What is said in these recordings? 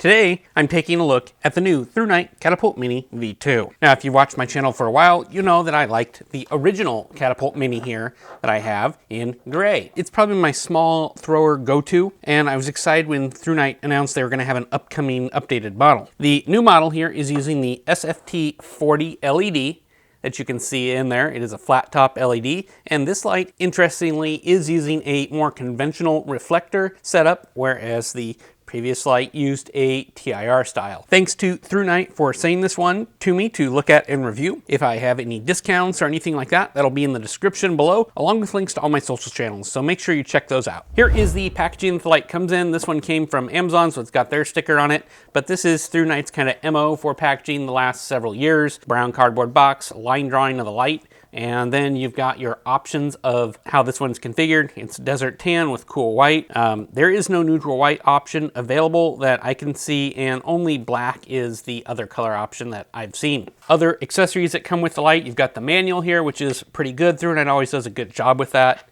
Today, I'm taking a look at the new Thrunite Catapult Mini V2. Now, if you've watched my channel for a while, you know that I liked the original Catapult Mini here that I have in gray. It's probably my small thrower go-to, and I was excited when Thrunite announced they were going to have an upcoming updated model. The new model here is using the SFT40 LED that you can see in there. It is a flat top LED, and this light, interestingly, is using a more conventional reflector setup, whereas the previous light used a TIR style. Thanks to Thrunite for sending this one to me to look at and review. If I have any discounts or anything like that, that'll be in the description below, along with links to all my social channels, so make sure you check those out. Here is the packaging that the light comes in. This one came from Amazon, so it's got their sticker on it, but this is Thrunite's kind of MO for packaging the last several years. Brown cardboard box, line drawing of the light, and then you've got your options of how this one's configured. It's desert tan with cool white. There is no neutral white option available that I can see, and only black is the other color option that I've seen. Other accessories that come with the light, you've got the manual here, which is pretty good. Thrunite always does a good job with that.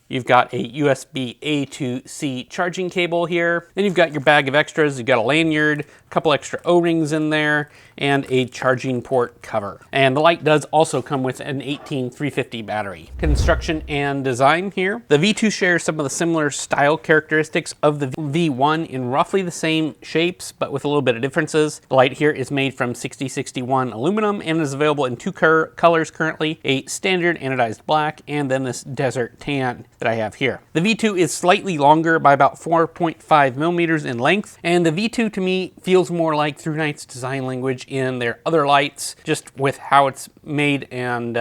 You've got a USB A to C charging cable here. Then you've got your bag of extras. You've got a lanyard, a couple extra O-rings in there, and a charging port cover. And the light does also come with an 18350 battery. Construction and design here. The V2 shares some of the similar style characteristics of the V1 in roughly the same shapes, but with a little bit of differences. The light here is made from 6061 aluminum and is available in two colors currently, a standard anodized black and then this desert tan that I have here. The V2 is slightly longer by about 4.5 millimeters in length, and the V2 to me feels more like Thrunite's design language in their other lights, just with how it's made and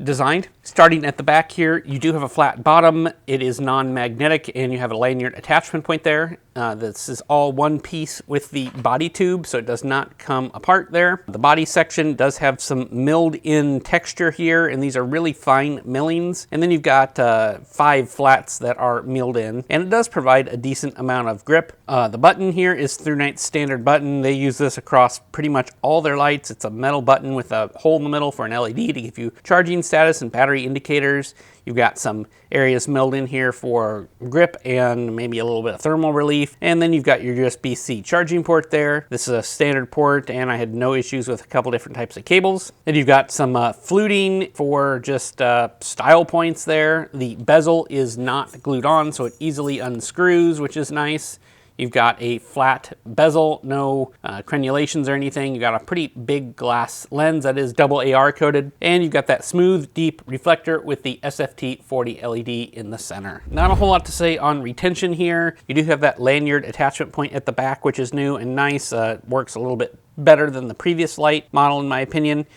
designed. Starting at the back here, you do have a flat bottom. It is non-magnetic, and you have a lanyard attachment point there. This is all one piece with the body tube, so it does not come apart there. The body section does have some milled in texture here, and these are really fine millings. And then you've got 5 flats that are milled in, and it does provide a decent amount of grip. The button here is Thrunite's standard button. They use this across pretty much all their lights. It's a metal button with a hole in the middle for an LED to give you charging status and battery indicators. You've got some areas milled in here for grip and maybe a little bit of thermal relief. And then you've got your USB-C charging port there. This is a standard port, and I had no issues with a couple different types of cables. And you've got some fluting for just style points there. The bezel is not glued on, so it easily unscrews, which is nice. You've got a flat bezel, no crenulations or anything. You've got a pretty big glass lens that is double AR coated. And you've got that smooth, deep reflector with the SFT40 LED in the center. Not a whole lot to say on retention here. You do have that lanyard attachment point at the back, which is new and nice. Works a little bit better than the previous light model, in my opinion.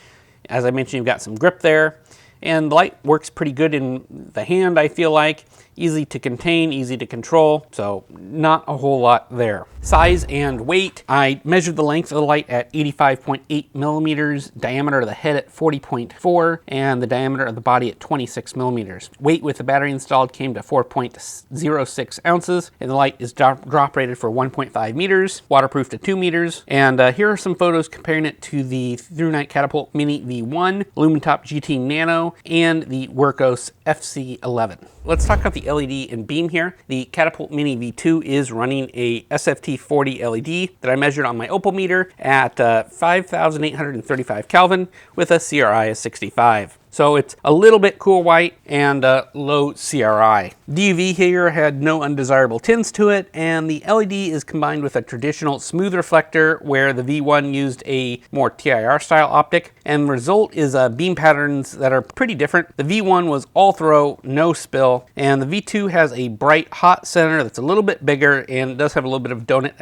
As I mentioned, you've got some grip there. And the light works pretty good in the hand, I feel like. Easy to contain, easy to control, so not a whole lot there. Size and weight. I measured the length of the light at 85.8 millimeters, diameter of the head at 40.4, and the diameter of the body at 26 millimeters. Weight with the battery installed came to 4.06 ounces, and the light is drop rated for 1.5 meters, waterproof to 2 meters. And here are some photos comparing it to the Thrunite Catapult Mini V1, Lumentop GT Nano, and the Workos FC11. Let's talk about the LED and beam here. The Catapult Mini V2 is running a SFT40 LED that I measured on my Opal meter at 5,835 Kelvin with a CRI of 65. So it's a little bit cool white and low CRI. DUV here had no undesirable tints to it, and the LED is combined with a traditional smooth reflector where the V1 used a more TIR style optic, and the result is beam patterns that are pretty different. The V1 was all throw, no spill, and the V2 has a bright hot center that's a little bit bigger and does have a little bit of donut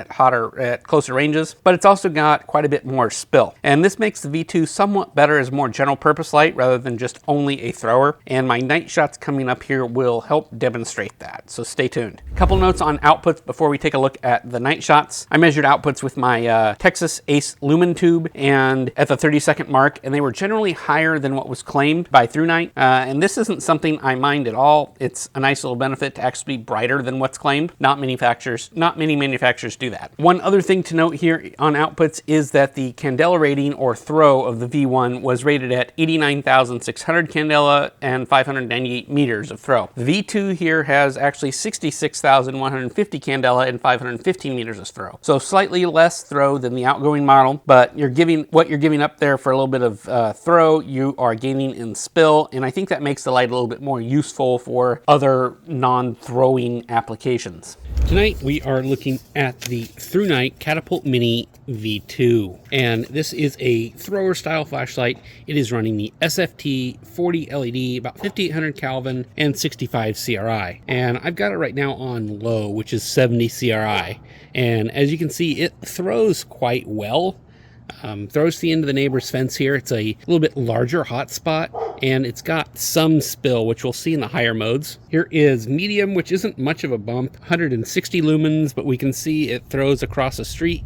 at closer ranges, but it's also got quite a bit more spill. And this makes the V2 somewhat better as a more general purpose light rather than just only a thrower, and my night shots coming up here will help demonstrate that, so stay tuned. A couple notes on outputs before we take a look at the night shots. I measured outputs with my Texas Ace Lumen tube and at the 30-second mark, and they were generally higher than what was claimed by Thrunite, and this isn't something I mind at all. It's a nice little benefit to actually be brighter than what's claimed. Not many manufacturers do that. One other thing to note here on outputs is that the candela rating or throw of the V1 was rated at 89,600 600 candela and 598 meters of throw. The V2 here has actually 66,150 candela and 515 meters of throw. So slightly less throw than the outgoing model, but you're giving up there for a little bit of throw, you are gaining in spill, and I think that makes the light a little bit more useful for other non-throwing applications. Tonight we are looking at the Thrunite Catapult Mini V2, and this is a thrower style flashlight. It is running the SFT 40 LED, about 5800 Kelvin and 65 CRI, and I've got it right now on low, which is 70 CRI, and as you can see, it throws quite well. Throws to the end of the neighbor's fence here. It's a little bit larger hotspot, and it's got some spill, which we'll see in the higher modes. Here is medium, which isn't much of a bump, 160 lumens, but we can see it throws across the street.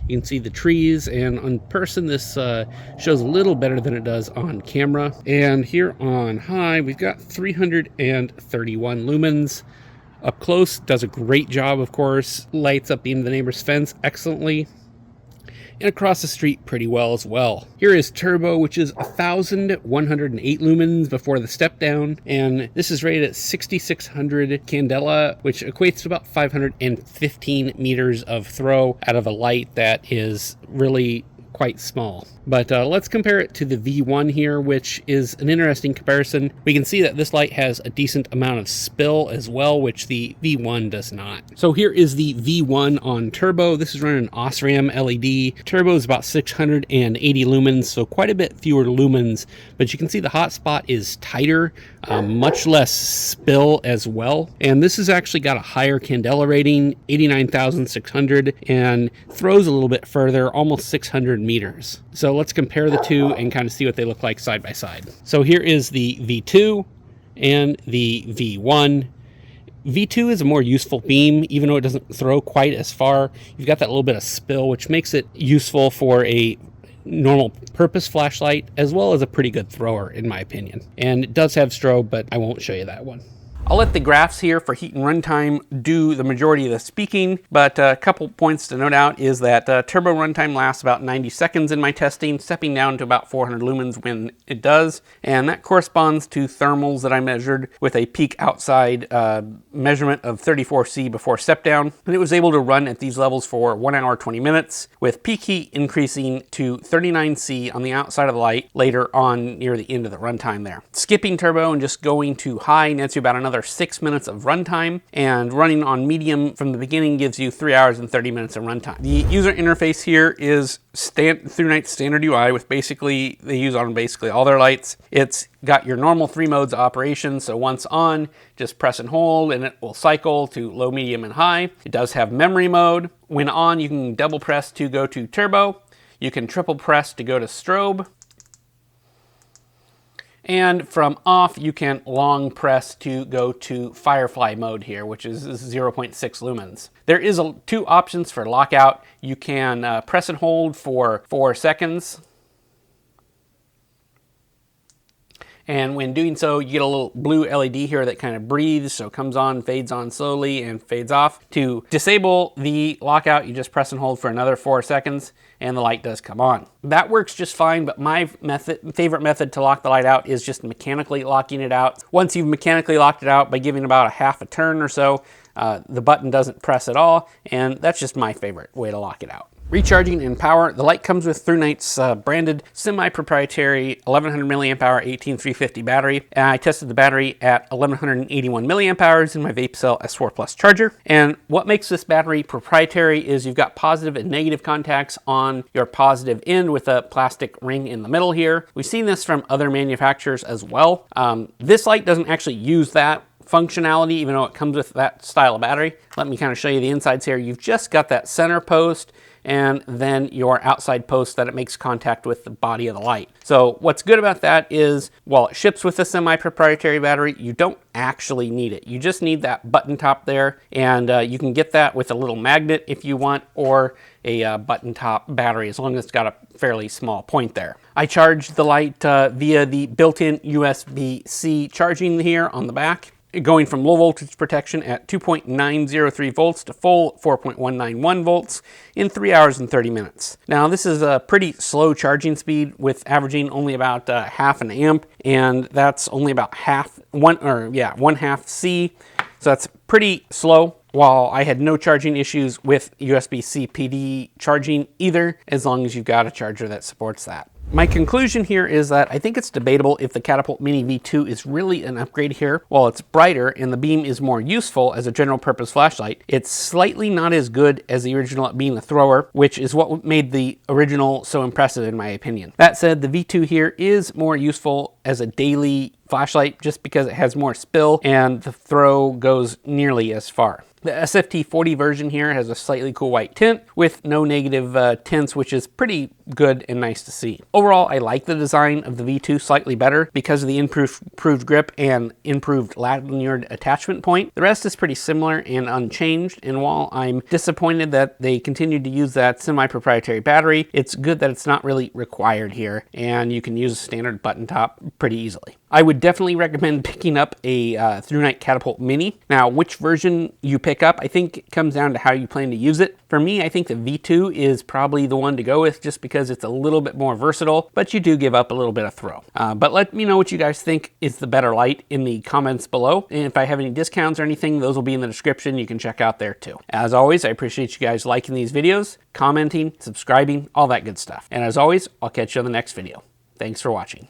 You can see the trees, and on person this shows a little better than it does on camera. And here on high, we've got 331 lumens. Up close, does a great job, of course. Lights up the end of the neighbor's fence excellently, and across the street pretty well as well. Here is turbo, which is 1,108 lumens before the step down, and this is rated at 6,600 candela, which equates to about 515 meters of throw out of a light that is really quite small. But let's compare it to the V1 here, which is an interesting comparison. We can see that this light has a decent amount of spill as well, which the V1 does not. So here is the V1 on turbo. This is running an Osram LED. Turbo is about 680 lumens, so quite a bit fewer lumens, but you can see the hotspot is tighter, much less spill as well. And this has actually got a higher candela rating, 89,600, and throws a little bit further, almost 600 meters. So let's compare the two and kind of see what they look like side by side. So here is the V2 and the V1. V2 is a more useful beam, even though it doesn't throw quite as far. You've got that little bit of spill, which makes it useful for a normal purpose flashlight, as well as a pretty good thrower, in my opinion. And it does have strobe, but I won't show you that one. I'll let the graphs here for heat and runtime do the majority of the speaking, but a couple points to note out is that turbo runtime lasts about 90 seconds in my testing, stepping down to about 400 lumens when it does, and that corresponds to thermals that I measured with a peak outside measurement of 34C before step down, and it was able to run at these levels for 1 hour 20 minutes, with peak heat increasing to 39C on the outside of the light later on near the end of the runtime there. Skipping turbo and just going to high nets you about another 6 minutes of runtime, and running on medium from the beginning gives you 3 hours and 30 minutes of runtime. The user interface here is Thrunite standard UI, with basically, they use on basically all their lights. It's got your normal 3 modes of operation, so once on, just press and hold and it will cycle to low, medium, and high. It does have memory mode. When on, you can double press to go to turbo. You can triple press to go to strobe. And from off, you can long press to go to Firefly mode here, which is 0.6 lumens. There is 2 options for lockout. You can press and hold for 4 seconds. And when doing so, you get a little blue LED here that kind of breathes, so it comes on, fades on slowly, and fades off. To disable the lockout, you just press and hold for another 4 seconds, and the light does come on. That works just fine, but my favorite method to lock the light out is just mechanically locking it out. Once you've mechanically locked it out by giving about a half a turn or so, the button doesn't press at all, and that's just my favorite way to lock it out. Recharging and power, the light comes with Thrunite's branded semi-proprietary 1100 milliamp hour 18350 battery. And I tested the battery at 1181 milliamp hours in my VapeCell S4 Plus charger. And what makes this battery proprietary is you've got positive and negative contacts on your positive end with a plastic ring in the middle here. We've seen this from other manufacturers as well. This light doesn't actually use that functionality, even though it comes with that style of battery. Let me kind of show you the insides here. You've just got that center post and then your outside post that it makes contact with the body of the light. So what's good about that is, while it ships with a semi-proprietary battery, you don't actually need it. You just need that button top there, and you can get that with a little magnet if you want, or a button top battery, as long as it's got a fairly small point there. I charged the light via the built-in USB-C charging here on the back. going from low voltage protection at 2.903 volts to full 4.191 volts in 3 hours and 30 minutes. Now this is a pretty slow charging speed with averaging only about half an amp, and that's only about one half C, so that's pretty slow. While I had no charging issues with USB-C PD charging either, as long as you've got a charger that supports that. My conclusion here is that I think it's debatable if the Catapult Mini V2 is really an upgrade here. While it's brighter and the beam is more useful as a general purpose flashlight, it's slightly not as good as the original at being a thrower, which is what made the original so impressive in my opinion. That said, the V2 here is more useful as a daily flashlight just because it has more spill and the throw goes nearly as far. The SFT40 version here has a slightly cool white tint with no negative tints, which is pretty good and nice to see. Overall, I like the design of the V2 slightly better because of the improved grip and improved lanyard attachment point. The rest is pretty similar and unchanged, and while I'm disappointed that they continued to use that semi-proprietary battery, it's good that it's not really required here, and you can use a standard button top pretty easily. I would definitely recommend picking up a Thrunite Catapult Mini. Now, which version you pick up, I think it comes down to how you plan to use it. For me, I think the V2 is probably the one to go with just because it's a little bit more versatile, but you do give up a little bit of throw. But let me know what you guys think is the better light in the comments below. And if I have any discounts or anything, those will be in the description. You can check out there too. As always, I appreciate you guys liking these videos, commenting, subscribing, all that good stuff. And as always, I'll catch you on the next video. Thanks for watching.